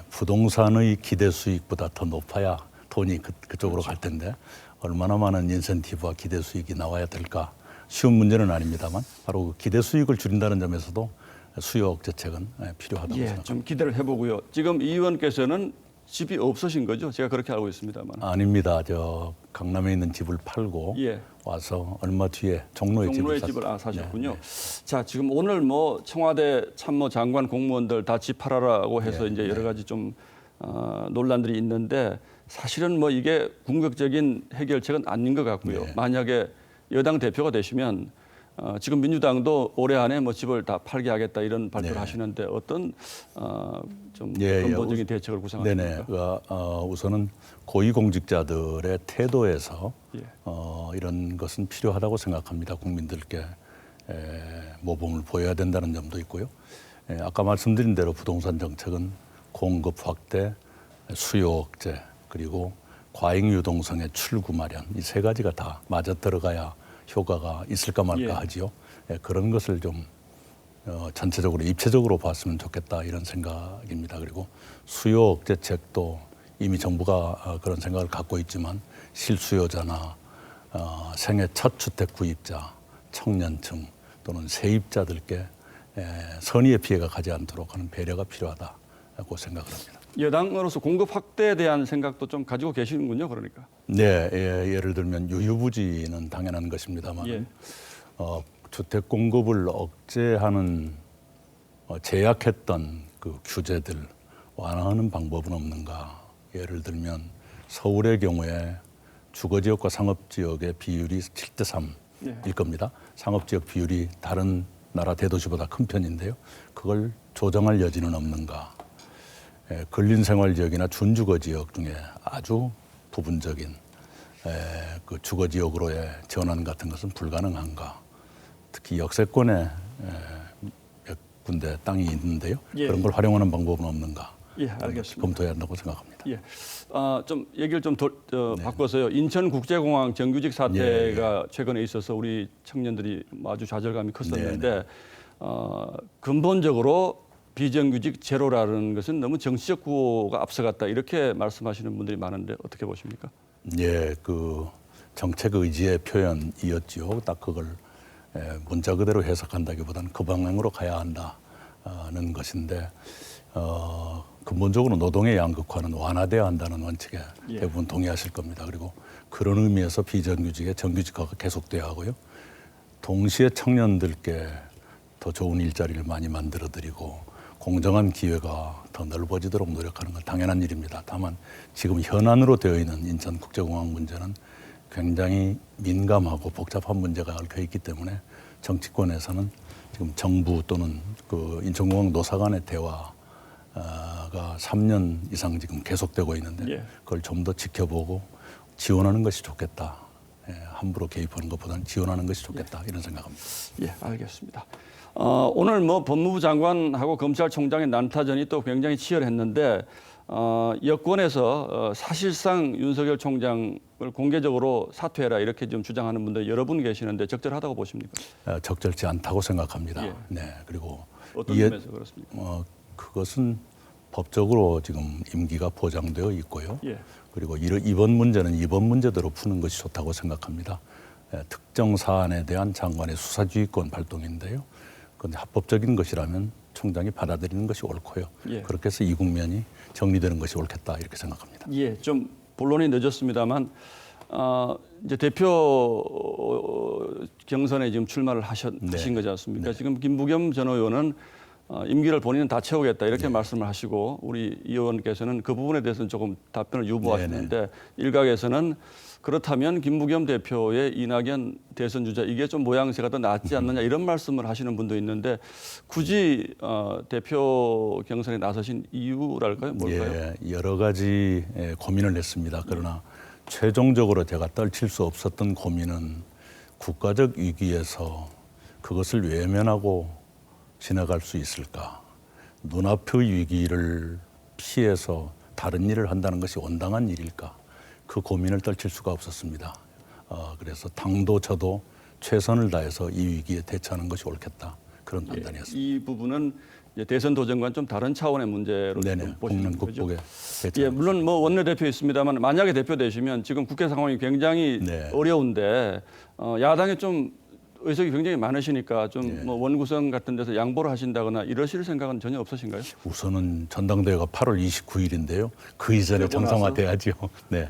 부동산의 기대 수익보다 더 높아야 돈이 그쪽으로 갈 텐데 얼마나 많은 인센티브와 기대 수익이 나와야 될까. 쉬운 문제는 아닙니다만 바로 그 기대 수익을 줄인다는 점에서도 수요 억제책은 필요하다고 생각합니다. 좀 기대를 해보고요. 지금 이 의원께서는 집이 없으신 거죠? 제가 그렇게 알고 있습니다만. 아닙니다. 저 강남에 있는 집을 팔고 와서 얼마 뒤에 종로에 집을 사셨군요. 자, 지금 오늘 뭐 청와대 참모 장관 공무원들 다 집 팔아라고 해서 이제 여러 가지 좀 논란들이 있는데 사실은 뭐 이게 궁극적인 해결책은 아닌 것 같고요. 만약에 여당 대표가 되시면 지금 민주당도 올해 안에 뭐 집을 다 팔게 하겠다 이런 발표를 네. 하시는데 어떤 좀 예, 근본적인 대책을 구상하십니까? 네네. 우선은 고위공직자들의 태도에서 예. 이런 것은 필요하다고 생각합니다. 국민들께 모범을 보여야 된다는 점도 있고요. 아까 말씀드린 대로 부동산 정책은 공급 확대, 수요 억제, 그리고 과잉 유동성의 출구 마련 이 세 가지가 다 맞아 들어가야 효과가 있을까 말까 예. 하지요. 그런 것을 좀 전체적으로 입체적으로 봤으면 좋겠다 이런 생각입니다. 그리고 수요 억제책도 이미 정부가 그런 생각을 갖고 있지만 실수요자나 생애 첫 주택 구입자, 청년층 또는 세입자들께 선의의 피해가 가지 않도록 하는 배려가 필요하다고 생각을 합니다. 여당으로서 공급 확대에 대한 생각도 좀 가지고 계시는군요, 그러니까. 네, 예를 들면 유유부지는 당연한 것입니다만 예. 주택 공급을 억제하는 제약했던 그 규제들 완화하는 방법은 없는가? 예를 들면 서울의 경우에 주거지역과 상업지역의 비율이 7대3일 겁니다. 상업지역 비율이 다른 나라 대도시보다 큰 편인데요. 그걸 조정할 여지는 없는가? 근린생활지역이나 준주거지역 중에 아주 부분적인 그 주거지역으로의 전환 같은 것은 불가능한가? 특히 역세권에 몇 군데 땅이 있는데요. 예. 그런 걸 활용하는 방법은 없는가? 예, 알겠습니다. 검토해야 한다고 생각합니다. 예, 좀 얘기를 좀 바꿔서요. 인천국제공항 정규직 사태가 최근에 있어서 우리 청년들이 아주 좌절감이 컸었는데 근본적으로 비정규직 제로라는 것은 너무 정치적 구호가 앞서갔다 이렇게 말씀하시는 분들이 많은데 어떻게 보십니까? 예, 그 정책 의지의 표현이었지요. 딱 그걸 문자 그대로 해석한다기보다는 그 방향으로 가야 한다는 것인데 근본적으로 노동의 양극화는 완화돼야 한다는 원칙에 대부분 동의하실 겁니다. 그리고 그런 의미에서 비정규직의 정규직화가 계속돼야 하고요. 동시에 청년들께 더 좋은 일자리를 많이 만들어드리고 공정한 기회가 더 넓어지도록 노력하는 건 당연한 일입니다. 다만 지금 현안으로 되어 있는 인천국제공항 문제는 굉장히 민감하고 복잡한 문제가 얽혀 있기 때문에 정치권에서는 지금 정부 또는 그 인천공항 노사 간의 대화가 3년 이상 지금 계속되고 있는데 그걸 좀 더 지켜보고 지원하는 것이 좋겠다. 함부로 개입하는 것보다는 지원하는 것이 좋겠다. 이런 생각합니다. 예, 알겠습니다. 오늘 뭐 법무부 장관하고 검찰총장의 난타전이 또 굉장히 치열했는데 여권에서 사실상 윤석열 총장을 공개적으로 사퇴해라 이렇게 좀 주장하는 분들 여러 분 계시는데 적절하다고 보십니까? 적절치 않다고 생각합니다. 네, 그리고 어떤 점에서 그렇습니까? 그것은 법적으로 지금 임기가 보장되어 있고요. 그리고 이번 문제는 이번 문제대로 푸는 것이 좋다고 생각합니다. 특정 사안에 대한 장관의 수사지휘권 발동인데요. 그런데 합법적인 것이라면 총장이 받아들이는 것이 옳고요. 그렇게 해서 이 국면이 정리되는 것이 옳겠다 이렇게 생각합니다. 예, 좀 본론이 늦었습니다만 이제 대표 경선에 지금 출마를 하신 거지 않습니까? 지금 김부겸 전 의원은 임기를 본인은 다 채우겠다 이렇게 말씀을 하시고 우리 이 의원께서는 그 부분에 대해서는 조금 답변을 유보하시는데 일각에서는 그렇다면 김부겸 대표의 이낙연 대선 주자 이게 좀 모양새가 더 낫지 않느냐 이런 말씀을 하시는 분도 있는데 굳이 대표 경선에 나서신 이유랄까요? 뭘까요? 예, 여러 가지 고민을 했습니다. 그러나 최종적으로 제가 떨칠 수 없었던 고민은 국가적 위기에서 그것을 외면하고 지나갈 수 있을까? 눈앞의 위기를 피해서 다른 일을 한다는 것이 온당한 일일까? 그 고민을 떨칠 수가 없었습니다. 그래서 당도 저도 최선을 다해서 이 위기에 대처하는 것이 옳겠다. 그런 판단이었습니다. 이 부분은 이제 대선 도전과는 좀 다른 차원의 문제로 보시는 거죠. 예, 물론 뭐 원내대표 있습니다만 만약에 대표 되시면 지금 국회 상황이 굉장히 어려운데 야당에 좀 의석이 굉장히 많으시니까 좀 뭐 원구성 같은 데서 양보를 하신다거나 이러실 생각은 전혀 없으신가요? 우선은 전당대회가 8월 29일인데요. 그 이전에 정상화돼야죠. 네.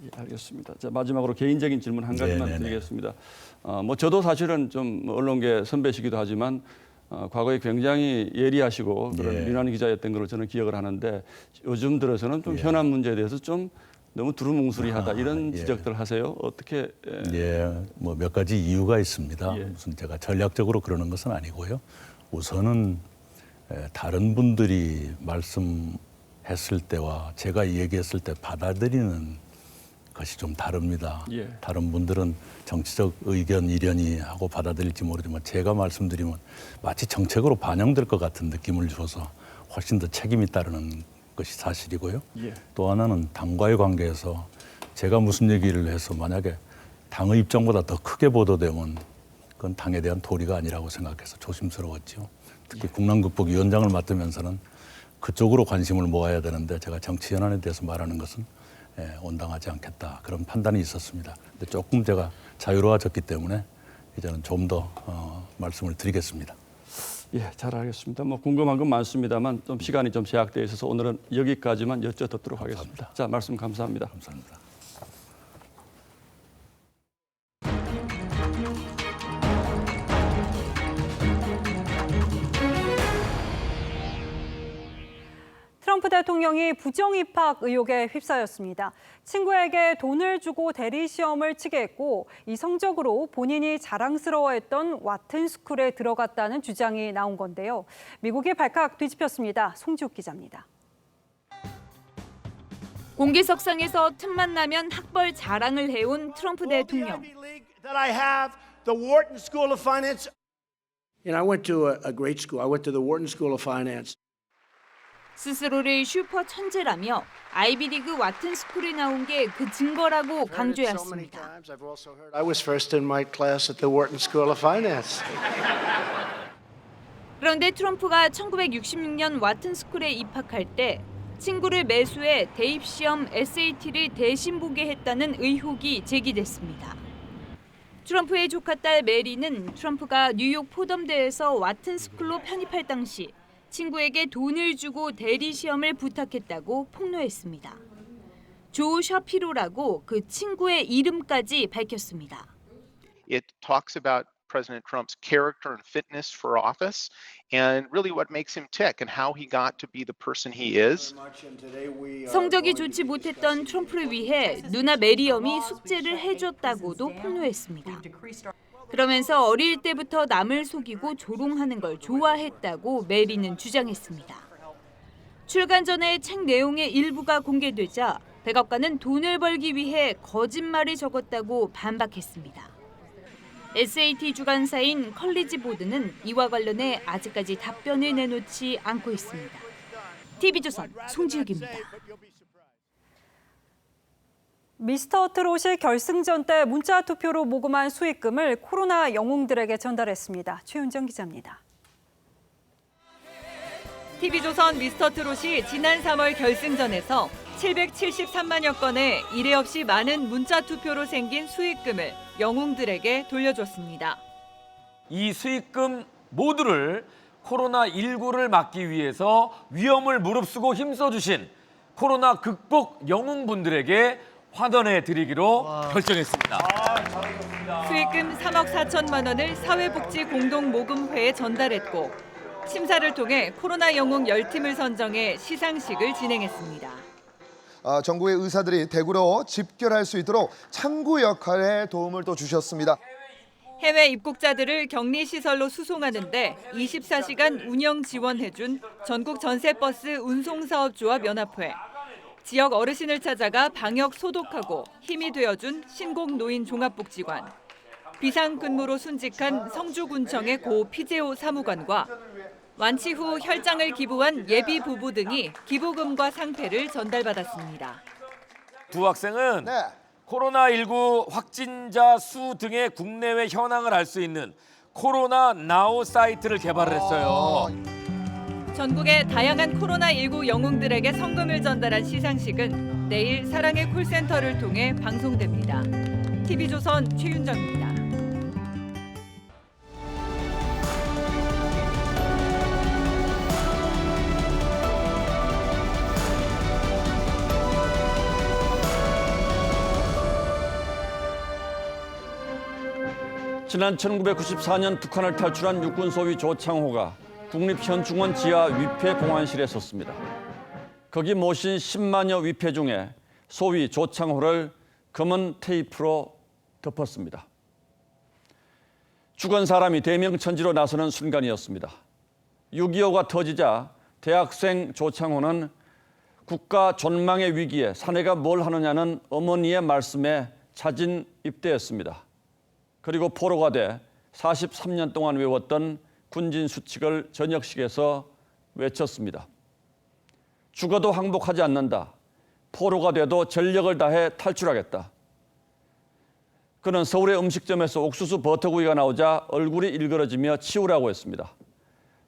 예, 알겠습니다. 자, 마지막으로 개인적인 질문 한 가지만 드리겠습니다. 뭐 저도 사실은 좀 언론계 선배시기도 하지만 과거에 굉장히 예리하시고 그런 민환 기자였던 걸로 저는 기억을 하는데 요즘 들어서는 좀 현안 문제에 대해서 좀 너무 두루뭉술이하다 이런 지적들 하세요. 어떻게? 뭐 몇 가지 이유가 있습니다. 무슨 제가 전략적으로 그러는 것은 아니고요. 우선은 다른 분들이 말씀했을 때와 제가 얘기했을 때 받아들이는 것이 좀 다릅니다. 다른 분들은 정치적 의견 이련이 하고 받아들일지 모르지만 제가 말씀드리면 마치 정책으로 반영될 것 같은 느낌을 줘서 훨씬 더 책임이 따르는 것이 사실이고요. 또 하나는 당과의 관계에서 제가 무슨 얘기를 해서 만약에 당의 입장보다 더 크게 보도되면 그건 당에 대한 도리가 아니라고 생각해서 조심스러웠죠. 특히 국난극복위원장을 맡으면서는 그쪽으로 관심을 모아야 되는데 제가 정치 현안에 대해서 말하는 것은 온당하지 않겠다 그런 판단이 있었습니다. 근데 조금 제가 자유로워졌기 때문에 이제는 좀 더 말씀을 드리겠습니다. 잘 알겠습니다. 뭐 궁금한 건 많습니다만 좀 시간이 좀 제약되어 있어서 오늘은 여기까지만 여쭤듣도록 하겠습니다. 자, 말씀 감사합니다. 감사합니다. 트럼프 대통령이 부정입학 의혹에 휩싸였습니다. 친구에게 돈을 주고 대리 시험을 치게 했고 이 성적으로 본인이 자랑스러워했던 와튼 스쿨에 들어갔다는 주장이 나온 건데요. 미국이 발칵 뒤집혔습니다. 송지욱 기자입니다. 공개석상에서 틈만 나면 학벌 자랑을 해온 트럼프 대통령. I went to a great school. I went to the Wharton School of Finance. 스스로를 슈퍼 천재라며 아이비리그 와튼 스쿨에 나온 게 그 증거라고 강조했습니다. I was first in my class at the Wharton School of Finance. 그런데 트럼프가 1966년 와튼 스쿨에 입학할 때 친구를 매수해 대입 시험 SAT를 대신 보게 했다는 의혹이 제기됐습니다. 트럼프의 조카딸 메리는 트럼프가 뉴욕 포덤대에서 와튼 스쿨로 편입할 당시 친구에게 돈을 주고 대리 시험을 부탁했다고 폭로했습니다. 조 셔피로라고 그 친구의 이름까지 밝혔습니다. It talks about President Trump's character and fitness for office and really what makes him tick and how he got to be the person he is. 성적이 좋지 못했던 트럼프를 위해 누나 메리엄이 숙제를 해줬다고도 폭로했습니다. 그러면서 어릴 때부터 남을 속이고 조롱하는 걸 좋아했다고 메리는 주장했습니다. 출간 전에 책 내용의 일부가 공개되자 백악관은 돈을 벌기 위해 거짓말을 적었다고 반박했습니다. SAT 주간사인 컬리지 보드는 이와 관련해 아직까지 답변을 내놓지 않고 있습니다. TV조선 송지욱입니다. 미스터 트롯이 결승전 때 문자 투표로 모금한 수익금을 코로나 영웅들에게 전달했습니다. 최윤정 기자입니다. TV조선 미스터 트롯이 지난 3월 결승전에서 773만여 건의 이례 없이 많은 문자 투표로 생긴 수익금을 영웅들에게 돌려줬습니다. 이 수익금 모두를 코로나19를 막기 위해서 위험을 무릅쓰고 힘써주신 코로나 극복 영웅분들에게 환원해 드리기로 결정했습니다. 수익금 3억 4천만 원을 사회복지공동모금회에 전달했고 심사를 통해 코로나 영웅 10팀을 선정해 시상식을 진행했습니다. 전국의 의사들이 대구로 집결할 수 있도록 창구 역할에 도움을 또 주셨습니다. 해외 입국자들을 격리시설로 수송하는데 24시간 운영 지원해준 전국 전세버스 운송사업조합연합회, 지역 어르신을 찾아가 방역 소독하고 힘이 되어준 신곡노인종합복지관, 비상근무로 순직한 성주군청의 고 피제오 사무관과 완치 후 혈장을 기부한 예비 부부 등이 기부금과 상패를 전달받았습니다. 두 학생은 코로나19 확진자 수 등의 국내외 현황을 알 수 있는 코로나 나우 사이트를 개발을 했어요. 전국의 다양한 코로나19 영웅들에게 성금을 전달한 시상식은 내일 사랑의 콜센터를 통해 방송됩니다. TV조선 최윤정입니다. 지난 1994년 북한을 탈출한 육군 소위 조창호가 국립현충원 지하 위패 봉안실에 섰습니다. 거기 모신 10만여 위패 중에 소위 조창호를 검은 테이프로 덮었습니다. 죽은 사람이 대명천지로 나서는 순간이었습니다. 6.25가 터지자 대학생 조창호는 국가 존망의 위기에 사내가 뭘 하느냐는 어머니의 말씀에 자진 입대했습니다. 그리고 포로가 돼 43년 동안 외웠던 군진 수칙을 전역식에서 외쳤습니다. 죽어도 항복하지 않는다. 포로가 돼도 전력을 다해 탈출하겠다. 그는 서울의 음식점에서 옥수수 버터구이가 나오자 얼굴이 일그러지며 치우라고 했습니다.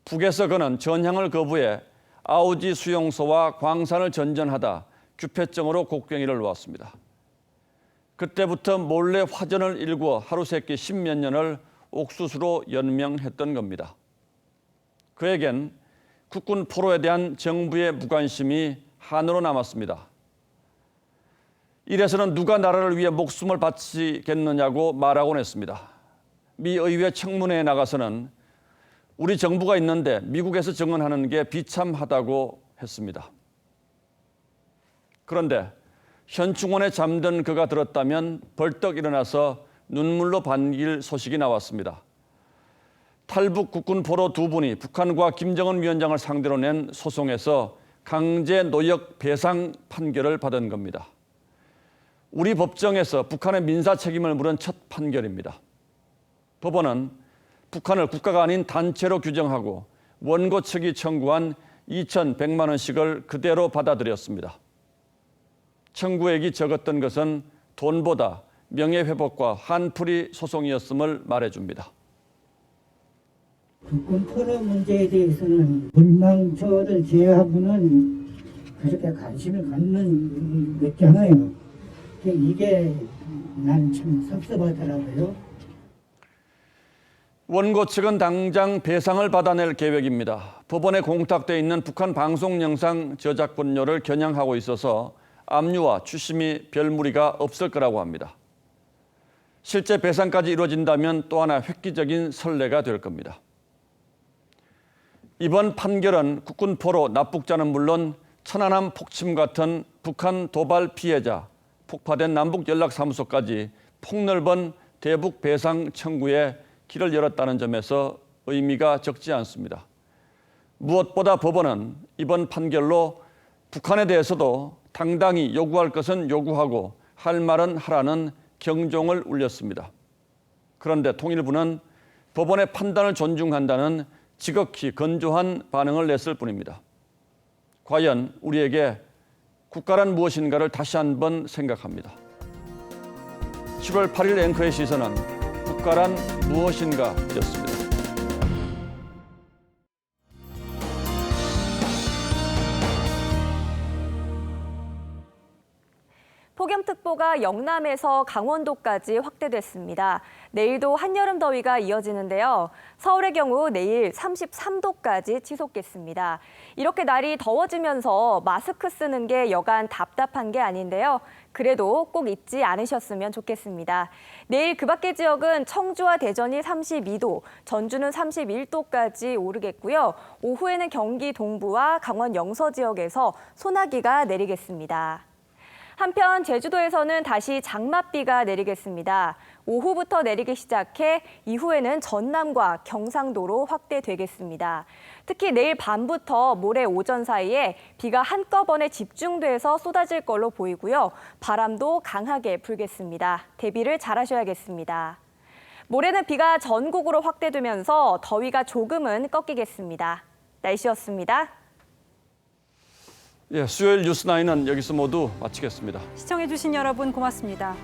북에서 그는 전향을 거부해 아우지 수용소와 광산을 전전하다 규폐증으로 곡괭이를 놓았습니다. 그때부터 몰래 화전을 일구어 하루 세끼 10몇 년을 옥수수로 연명했던 겁니다. 그에겐 국군 포로에 대한 정부의 무관심이 한으로 남았습니다. 이래서는 누가 나라를 위해 목숨을 바치겠느냐고 말하곤 했습니다. 미 의회 청문회에 나가서는 우리 정부가 있는데 미국에서 증언하는 게 비참하다고 했습니다. 그런데 현충원에 잠든 그가 들었다면 벌떡 일어나서 눈물로 반길 소식이 나왔습니다. 탈북 국군 포로 2분이 북한과 김정은 위원장을 상대로 낸 소송에서 강제 노역 배상 판결을 받은 겁니다. 우리 법정에서 북한의 민사 책임을 물은 첫 판결입니다. 법원은 북한을 국가가 아닌 단체로 규정하고 원고 측이 청구한 2,100만 원씩을 그대로 받아들였습니다. 청구액이 적었던 것은 돈보다 명예회복과 한풀이 소송이었음을 말해줍니다. 국군 포로 문제에 대해서는 문망초를 제외하고는 그렇게 관심을 갖는 몇 개 하나요. 이게 난 참 섭섭하더라고요. 원고 측은 당장 배상을 받아낼 계획입니다. 법원에 공탁돼 있는 북한 방송 영상 저작권료를 겨냥하고 있어서 압류와 추심이 별 무리가 없을 거라고 합니다. 실제 배상까지 이루어진다면 또 하나 획기적인 선례가 될 겁니다. 이번 판결은 국군 포로 납북자는 물론 천안함 폭침 같은 북한 도발 피해자, 폭파된 남북연락사무소까지 폭넓은 대북 배상 청구에 길을 열었다는 점에서 의미가 적지 않습니다. 무엇보다 법원은 이번 판결로 북한에 대해서도 당당히 요구할 것은 요구하고 할 말은 하라는 경종을 울렸습니다. 그런데 통일부는 법원의 판단을 존중한다는 지극히 건조한 반응을 냈을 뿐입니다. 과연 우리에게 국가란 무엇인가를 다시 한번 생각합니다. 7월 8일 앵커의 시선은 국가란 무엇인가였습니다. 폭염특보가 영남에서 강원도까지 확대됐습니다. 내일도 한여름 더위가 이어지는데요. 서울의 경우 내일 33도까지 치솟겠습니다. 이렇게 날이 더워지면서 마스크 쓰는 게 여간 답답한 게 아닌데요. 그래도 꼭 잊지 않으셨으면 좋겠습니다. 내일 그 밖의 지역은 청주와 대전이 32도, 전주는 31도까지 오르겠고요. 오후에는 경기 동부와 강원 영서 지역에서 소나기가 내리겠습니다. 한편 제주도에서는 다시 장맛비가 내리겠습니다. 오후부터 내리기 시작해 이후에는 전남과 경상도로 확대되겠습니다. 특히 내일 밤부터 모레 오전 사이에 비가 한꺼번에 집중돼서 쏟아질 걸로 보이고요. 바람도 강하게 불겠습니다. 대비를 잘하셔야겠습니다. 모레는 비가 전국으로 확대되면서 더위가 조금은 꺾이겠습니다. 날씨였습니다. 수요일 뉴스9은 여기서 모두 마치겠습니다. 시청해주신 여러분 고맙습니다.